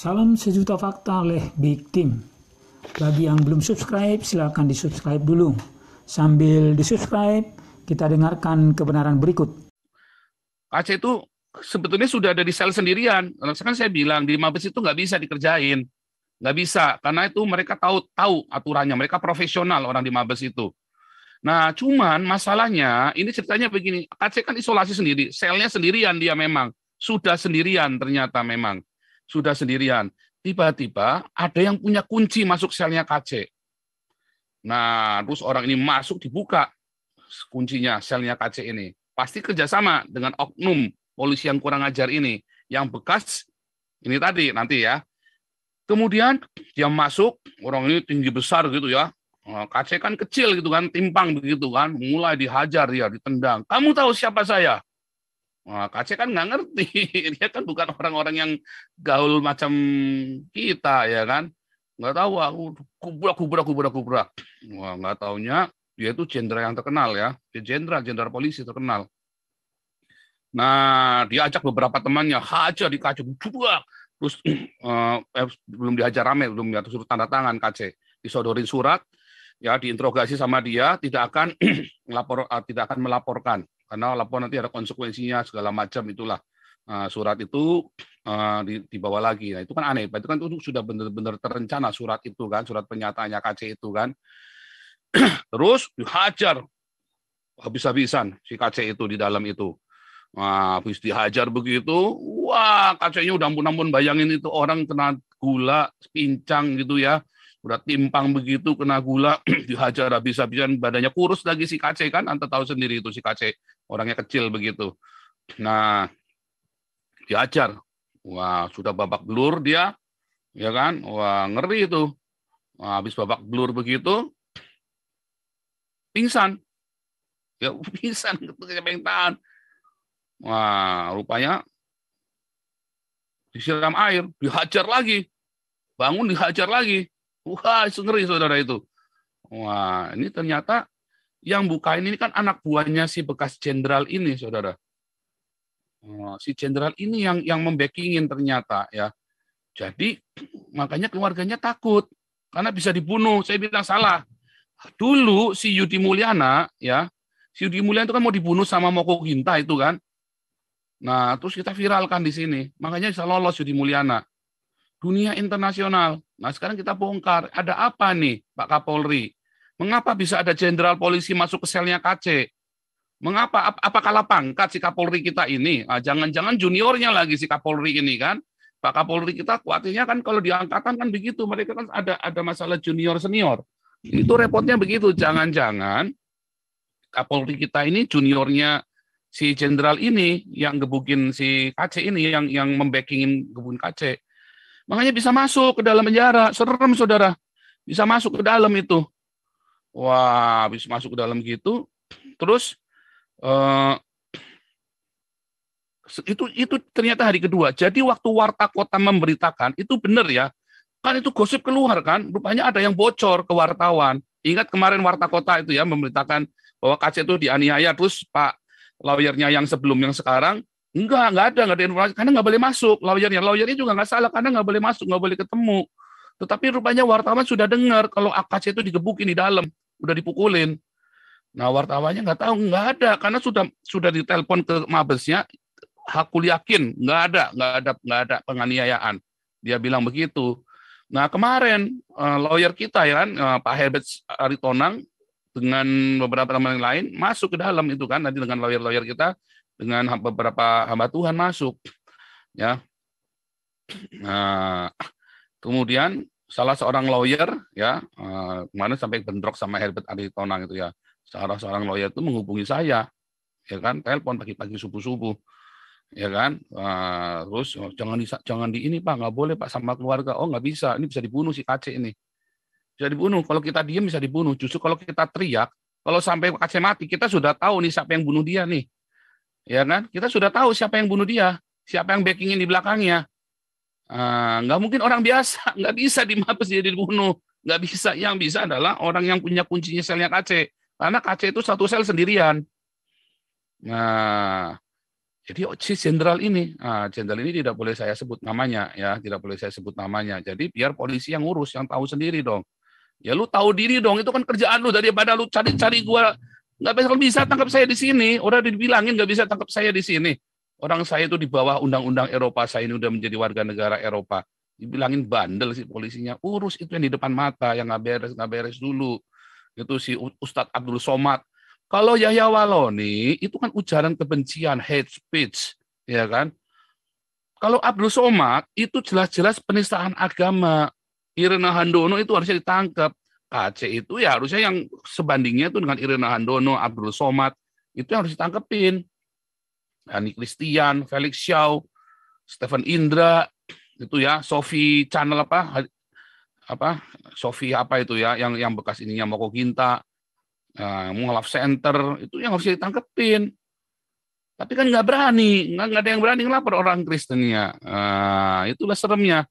Salam sejuta fakta oleh Big Team. Bagi yang belum subscribe, silakan di-subscribe dulu. Sambil di-subscribe, kita dengarkan kebenaran berikut. Aceh itu sebetulnya sudah ada di sel sendirian. Kan saya bilang di Mabes itu nggak bisa dikerjain, nggak bisa karena itu mereka tahu aturannya, mereka profesional orang di Mabes itu. Nah, cuman masalahnya ini ceritanya begini, Aceh kan isolasi sendiri, selnya sendirian dia memang sudah sendirian ternyata memang sudah sendirian. Tiba-tiba ada yang punya kunci masuk selnya Aceh. Nah, terus orang ini masuk dibuka kuncinya selnya Aceh ini. Pasti kerjasama dengan oknum polisi yang kurang ajar ini, yang bekas ini tadi nanti ya. Kemudian dia masuk, orang ini tinggi besar gitu ya. Aceh kan kecil gitu kan, timpang begitu kan, mulai dihajar dia, ditendang. Kamu tahu siapa saya? Aceh kan nggak ngerti, dia kan bukan orang-orang yang gaul macam kita ya kan. Nggak tahu, aku kubrak. Wah, nggak taunya dia itu jenderal yang terkenal ya, dia jenderal polisi terkenal. Nah, dia ajak beberapa temannya, hajar di Aceh, terus belum dihajar rame, belum ya, suruh tanda tangan Aceh, disodorin surat, ya diinterogasi sama dia, tidak akan melaporkan karena lapor nanti ada konsekuensinya segala macam itulah. Surat itu dibawa lagi. Nah, itu kan aneh, itu kan itu sudah benar-benar terencana surat itu kan, surat pernyataannya Aceh itu kan. Terus dihajar habis-habisan si Aceh itu di dalam itu. Nah, habis dihajar begitu, wah Acehnya udah ampun-ampun, bayangin itu orang kena gula, pincang gitu ya, udah timpang begitu, kena gula, dihajar habis-habisan, badannya kurus lagi si Aceh kan, Anda tahu sendiri itu si Aceh, orangnya kecil begitu. Nah, dihajar, wah sudah babak belur dia, ya kan, wah ngeri itu. Nah, habis babak belur begitu, pingsan, ya pingsan, siapa yang tahan. Wah, rupanya disiram air, dihajar lagi, bangun dihajar lagi. Wah, ngeri saudara itu. Wah, ini ternyata yang bukain ini kan anak buahnya si bekas jenderal ini, saudara. Si jenderal ini yang membackingin ternyata ya. Jadi makanya keluarganya takut karena bisa dibunuh. Saya bilang salah. Dulu si Yudi Mulyana ya, si Yudi Mulyana itu kan mau dibunuh sama Moko Ginta itu kan. Nah, terus kita viralkan di sini. Makanya bisa lolos Yudi Mulyana. Dunia internasional. Nah, sekarang kita bongkar. Ada apa nih, Pak Kapolri? Mengapa bisa ada jenderal polisi masuk ke selnya Aceh? Mengapa? Apa kalah pangkat si Kapolri kita ini? Jangan-jangan juniornya lagi si Kapolri ini kan? Pak Kapolri kita khawatirnya kan kalau di angkatan kan begitu. Mereka kan ada masalah junior senior. Itu repotnya begitu. Jangan-jangan Kapolri kita ini juniornya si jenderal ini yang gebukin si Aceh ini, yang membackingin gebukin Aceh. Makanya bisa masuk ke dalam penjara. Serem, saudara. Bisa masuk ke dalam itu. Wah, bisa masuk ke dalam gitu. Terus itu ternyata hari kedua. Jadi waktu Warta Kota memberitakan, itu benar ya. Kan itu gosip keluar kan. Rupanya ada yang bocor ke wartawan. Ingat kemarin Warta Kota itu ya memberitakan bahwa Aceh itu dianiaya. Terus Pak lawyernya yang sebelum yang sekarang, nggak ada informasi, karena nggak boleh masuk lawyernya juga nggak salah, karena nggak boleh masuk, nggak boleh ketemu. Tetapi rupanya wartawan sudah dengar kalau Aceh itu digebukin di dalam, udah dipukulin. Nah, wartawannya nggak tahu, nggak ada, karena sudah ditelepon ke Mabesnya, aku yakin nggak ada penganiayaan. Dia bilang begitu. Nah, kemarin lawyer kita ya kan, Pak Herbert Aritonang dengan beberapa teman lain masuk ke dalam itu kan, nanti dengan lawyer kita, dengan beberapa hamba Tuhan masuk, ya. Nah, kemudian salah seorang lawyer, ya, kemarin sampai bentrok sama Herbert Aritonang itu ya, salah seorang lawyer itu menghubungi saya, ya kan, telepon pagi-pagi subuh-subuh, ya kan, terus jangan di ini Pak, nggak boleh Pak sama keluarga, oh nggak bisa, ini bisa dibunuh si Aceh ini. Bisa dibunuh. Kalau kita diam bisa dibunuh. Justru kalau kita teriak, kalau sampai Aceh mati, kita sudah tahu nih siapa yang bunuh dia nih. Ya kan? Kita sudah tahu siapa yang bunuh dia, siapa yang backingin di belakangnya. Nggak mungkin orang biasa, nggak bisa di Mabes dia dibunuh. Nggak bisa. Yang bisa adalah orang yang punya kuncinya selnya Aceh. Karena Aceh itu satu sel sendirian. Nah, Jadi si jenderal ini tidak boleh saya sebut namanya ya, tidak boleh saya sebut namanya. Jadi biar polisi yang ngurus, yang tahu sendiri dong. Ya lu tahu diri dong, itu kan kerjaan lu, daripada lu cari-cari gua, nggak bisa tangkap saya di sini. Udah dibilangin nggak bisa tangkap saya di sini. Orang saya itu di bawah undang-undang Eropa, saya ini udah menjadi warga negara Eropa. Dibilangin bandel sih polisinya, urus itu yang di depan mata, yang nggak beres dulu. Itu si Ustadz Abdul Somad. Kalau Yahya Waloni itu kan ujaran kebencian, hate speech, ya kan? Kalau Abdul Somad itu jelas-jelas penistaan agama. Irena Handono itu harusnya ditangkap. KC itu ya harusnya yang sebandingnya itu dengan Irena Handono, Abdul Somad itu yang harus ditangkepin. Ani Christian, Felix Xiao, Stephen Indra, itu ya, Sophie Channel Sophie apa itu ya, yang bekas ininya Moko Ginta. Mualaf Center itu yang harus ditangkepin, tapi kan nggak berani, nggak ada yang berani ngelapor orang Kristennya. Itulah seremnya.